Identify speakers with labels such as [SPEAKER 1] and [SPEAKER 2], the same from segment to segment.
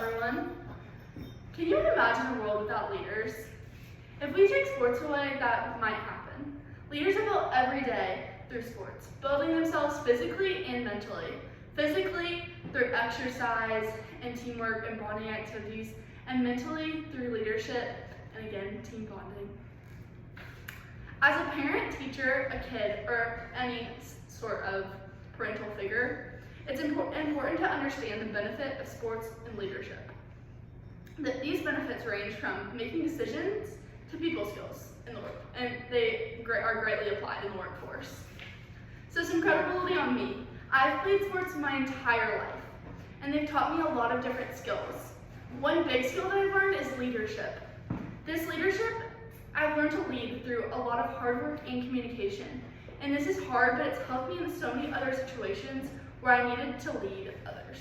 [SPEAKER 1] everyone. Can you imagine a world without leaders? If we take sports away, that might happen. Leaders are built every day through sports, building themselves physically and mentally. Physically, through exercise and teamwork and bonding activities, and mentally through leadership and, again, team bonding. As a parent, teacher, a kid, or any sort of parental figure, it's important to understand the benefit of sports and leadership. These benefits range from making decisions to people skills in the work, and they are greatly applied in the workforce. So some credibility on me. I've played sports my entire life, and they've taught me a lot of different skills. One big skill that I've learned is leadership. This leadership, I've learned to lead through a lot of hard work and communication. And this is hard, but it's helped me in so many other situations where I needed to lead others.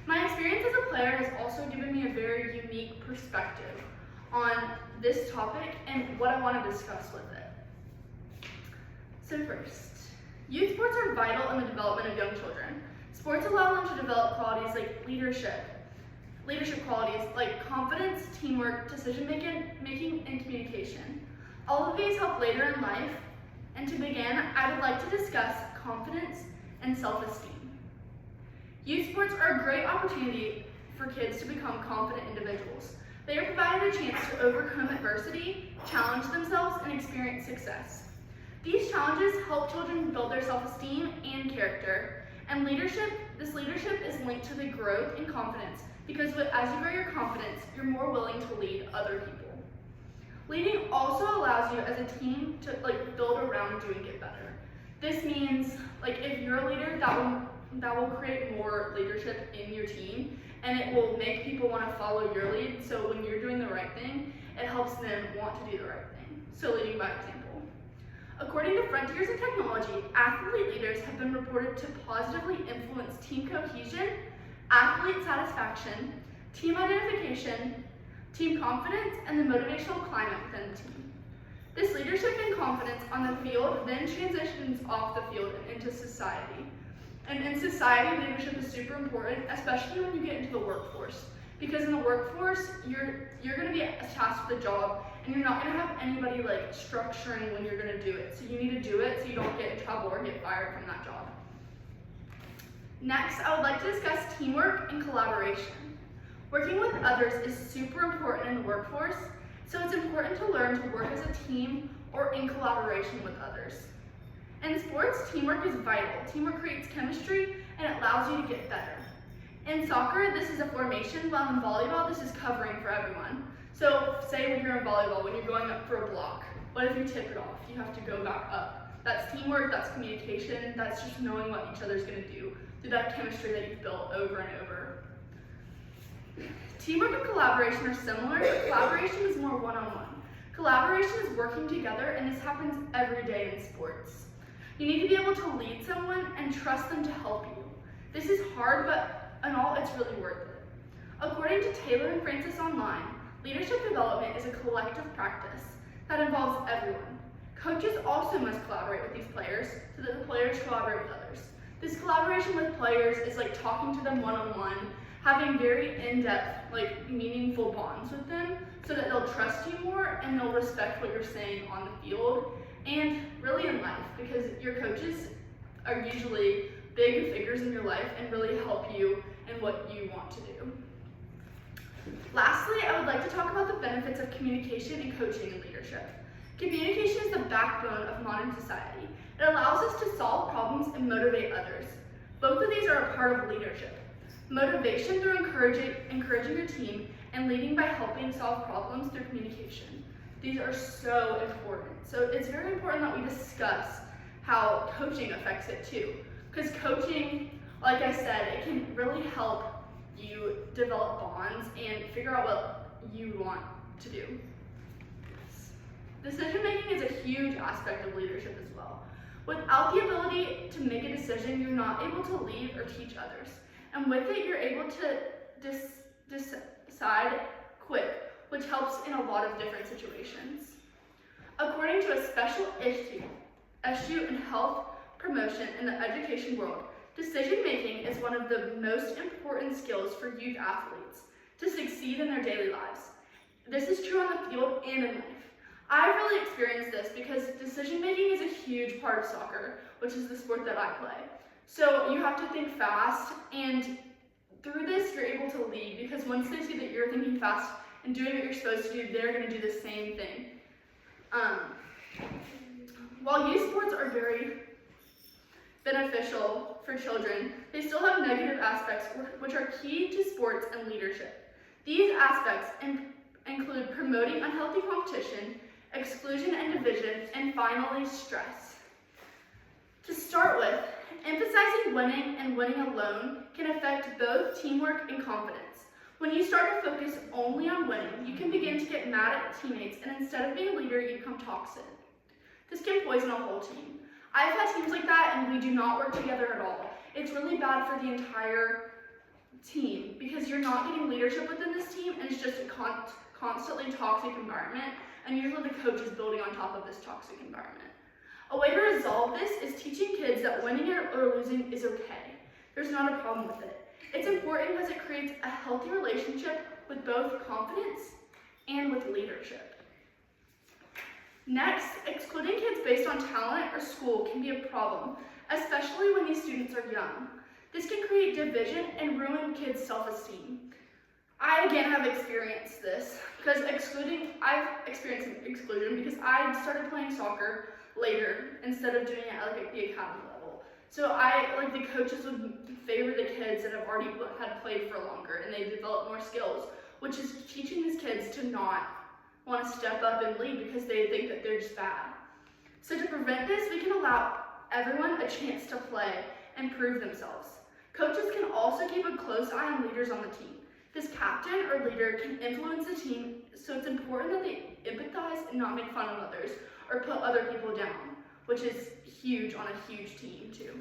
[SPEAKER 1] My experience as a player has also given me a very unique perspective on this topic and what I want to discuss with it. So first, youth sports are vital in the development of young children. Sports allow them to develop qualities like leadership qualities like confidence, teamwork, decision-making, and communication. All of these help later in life, and to begin, I would like to discuss confidence and self-esteem. Youth sports are a great opportunity for kids to become confident individuals. They are provided a chance to overcome adversity, challenge themselves, and experience success. These challenges help children build their self-esteem and character, and this leadership is linked to the growth in confidence because as you grow your confidence, you're more willing to lead other people. Leading also allows you as a team to build around you and get better. This means if you're a leader, that will create more leadership in your team, and it will make people want to follow your lead. So when you're doing the right thing, it helps them want to do the right thing. So leading by example. According to Frontiers in Technology, athlete leaders have been reported to positively influence team cohesion, athlete satisfaction, team identification, team confidence, and the motivational climate within the team. This leadership and confidence on the field then transitions off the field and into society. And in society, leadership is super important, especially when you get into the workforce. Because in the workforce, you're going to be tasked with a job, and you're not going to have anybody structuring when you're going to do it. So you need to do it so you don't get in trouble or get fired from that job. Next, I would like to discuss teamwork and collaboration. Working with others is super important in the workforce, so it's important to learn to work as a team or in collaboration with others. In sports, teamwork is vital. Teamwork creates chemistry and it allows you to get better. In soccer, this is a formation, while in volleyball, this is covering for everyone. So say when you're in volleyball, when you're going up for a block, what if you tip it off? You have to go back up. That's teamwork, that's communication, that's just knowing what each other's going to do through that chemistry that you've built over and over. Teamwork and collaboration are similar, but collaboration is more one-on-one. Collaboration is working together, and this happens every day in sports. You need to be able to lead someone and trust them to help you. This is hard, but in all, it's really worth it. According to Taylor and Francis Online, leadership development is a collective practice that involves everyone. Coaches also must collaborate with these players so that the players collaborate with others. This collaboration with players is like talking to them one-on-one, having very in-depth, meaningful bonds with them so that they'll trust you more and they'll respect what you're saying on the field and really in life, because your coaches are usually big figures in your life and really help you in what you want to do. Lastly, I would like to talk about the benefits of communication and coaching in leadership. Communication is the backbone of modern society. It allows us to solve problems and motivate others. Both of these are a part of leadership. Motivation through encouraging your team, and leading by helping solve problems through communication. These are so important. So it's very important that we discuss how coaching affects it too. Because coaching, like I said, it can really help you develop bonds and figure out what you want to do. Decision making is a huge aspect of leadership as well. Without the ability to make a decision, you're not able to lead or teach others. And with it, you're able to decide quick, which helps in a lot of different situations. According to a special issue in health promotion in the education world, Decision making is one of the most important skills for youth athletes to succeed in their daily lives. This is true on the field and in life. I've really experienced this because decision making is a huge part of soccer, which is the sport that I play. So you have to think fast, and through this you're able to lead, because once they see that you're thinking fast and doing what you're supposed to do, they're going to do the same thing. While youth sports are very beneficial for children, they still have negative aspects which are key to sports and leadership. These aspects include promoting unhealthy competition, exclusion and division, and finally, stress. To start with, emphasizing winning and winning alone can affect both teamwork and confidence. When you start to focus only on winning, you can begin to get mad at teammates, and instead of being a leader, you become toxic. This can poison a whole team. I've had teams like that, and we do not work together at all. It's really bad for the entire team because you're not getting leadership within this team, and it's just a constantly toxic environment, and usually the coach is building on top of this toxic environment. A way to resolve this is teaching kids that winning or losing is okay. There's not a problem with it. It's important because it creates a healthy relationship with both confidence and with leadership. Next, excluding kids based on talent or school can be a problem, especially when these students are young. This can create division and ruin kids' self-esteem. I again have experienced this because I've experienced exclusion because I started playing soccer later instead of doing it at the academy level. So the coaches would favor the kids that have already had played for longer, and they develop more skills, which is teaching these kids to not want to step up and lead because they think that they're just bad. So to prevent this, we can allow everyone a chance to play and prove themselves. Coaches can also keep a close eye on leaders on the team. This captain or leader can influence the team, so it's important that they empathize and not make fun of others or put other people down, which is huge on a huge team too.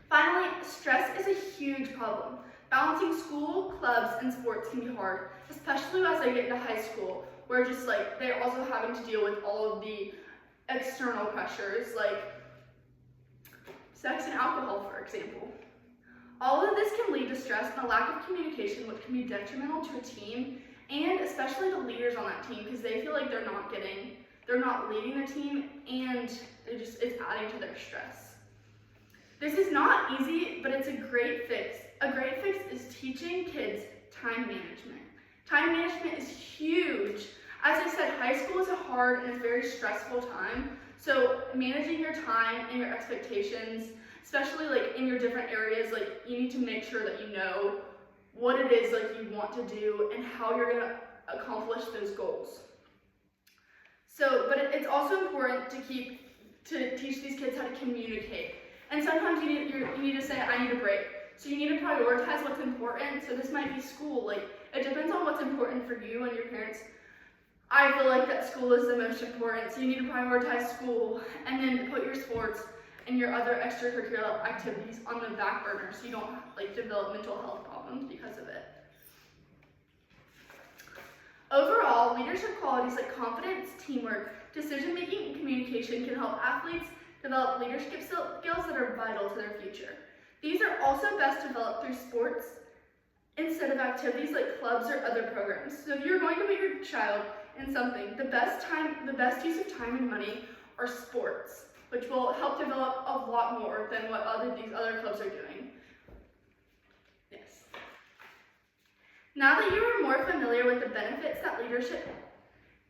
[SPEAKER 1] Finally, stress is a huge problem. Balancing school, clubs, and sports can be hard, especially as they get into high school, where they're also having to deal with all of the external pressures, like sex and alcohol, for example. All of this can lead to stress and a lack of communication, which can be detrimental to a team, and especially the leaders on that team, because they feel like they're not leading their team, and it's adding to their stress. This is not easy, but it's a great fix. A great fix is teaching kids time management. Time management is huge. As I said, high school is a hard and a very stressful time, so managing your time and your expectations, especially in your different areas, you need to make sure that you know what it is you want to do and how you're going to accomplish those goals. But it's also important to teach these kids how to communicate. And sometimes you need to say, I need a break. So you need to prioritize what's important. So this might be school. It depends on what's important for you and your parents. I feel like that school is the most important. So you need to prioritize school and then put your sports and your other extracurricular activities on the back burner so you don't develop mental health problems because of it. Overall, leadership qualities like confidence, teamwork, decision-making, and communication can help athletes develop leadership skills that are vital to their future. These are also best developed through sports instead of activities like clubs or other programs. So if you're going to put your child in something, the best use of time and money are sports, which will help develop a lot more than what these other clubs are doing. Yes. Now that you are more familiar with the benefits that leadership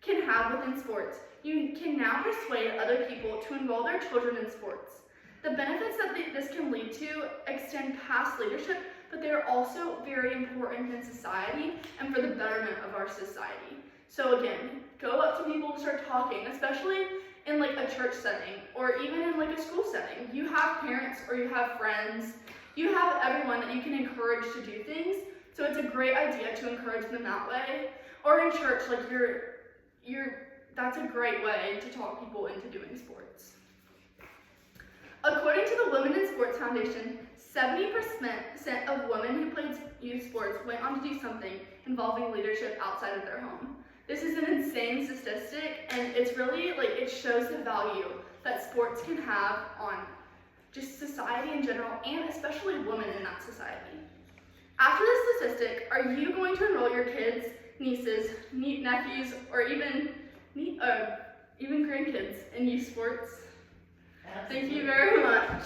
[SPEAKER 1] can have within sports, you can now persuade other people to enroll their children in sports. The benefits that this can lead to extend past leadership, but they're also very important in society and for the betterment of our society. So again, go up to people and start talking, especially in a church setting or even in a school setting. You have parents or you have friends, you have everyone that you can encourage to do things, so it's a great idea to encourage them that way. Or in church, that's a great way to talk people into doing sports. According to the Women in Sports Foundation, 70% of women who played youth sports went on to do something involving leadership outside of their home. This is an insane statistic, and it's really it shows the value that sports can have on just society in general, and especially women in that society. After this statistic, are you going to enroll your kids, nieces, nephews, or even grandkids in youth sports? Thank you very much.